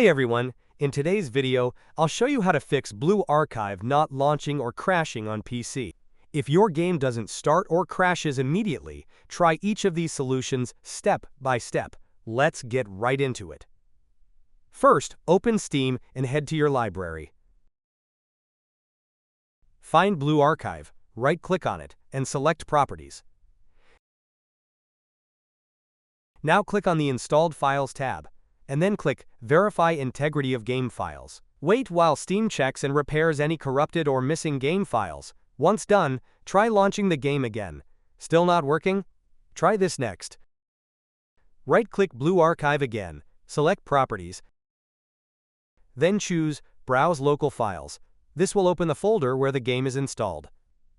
Hey everyone, in today's video, I'll show you how to fix Blue Archive not launching or crashing on PC. If your game doesn't start or crashes immediately, try each of these solutions step by step. Let's get right into it. First, open Steam and head to your library. Find Blue Archive, right-click on it, and select Properties. Now click on the Installed Files tab, and then click Verify Integrity of Game Files. Wait while Steam checks and repairs any corrupted or missing game files. Once done, try launching the game again. Still not working? Try this next. Right-click Blue Archive again, select Properties, then choose Browse Local Files. This will open the folder where the game is installed.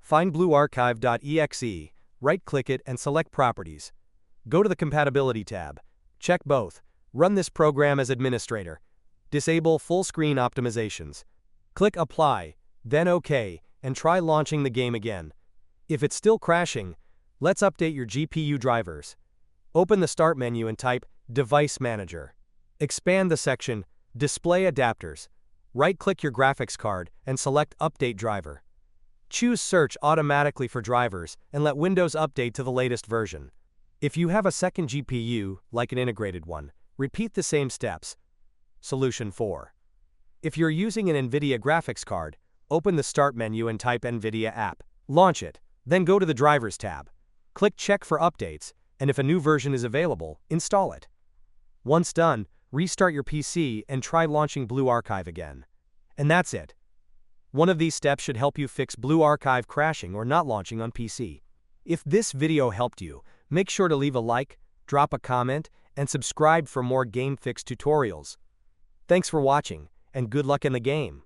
Find bluearchive.exe, right-click it and select Properties. Go to the Compatibility tab. Check both. Run this program as administrator. Disable full screen optimizations. Click Apply, then OK, and try launching the game again. If it's still crashing, let's update your GPU drivers. Open the Start menu and type Device Manager. Expand the section Display Adapters. Right-click your graphics card and select Update Driver. Choose Search automatically for drivers and let Windows update to the latest version. If you have a second GPU, like an integrated one, repeat the same steps. Solution 4. If you're using an NVIDIA graphics card, open the Start menu and type NVIDIA app. Launch it, then go to the Drivers tab. Click Check for updates, and if a new version is available, install it. Once done, restart your PC and try launching Blue Archive again. And that's it. One of these steps should help you fix Blue Archive crashing or not launching on PC. If this video helped you, make sure to leave a like, drop a comment, and subscribe for more game fix tutorials. Thanks for watching, and good luck in the game.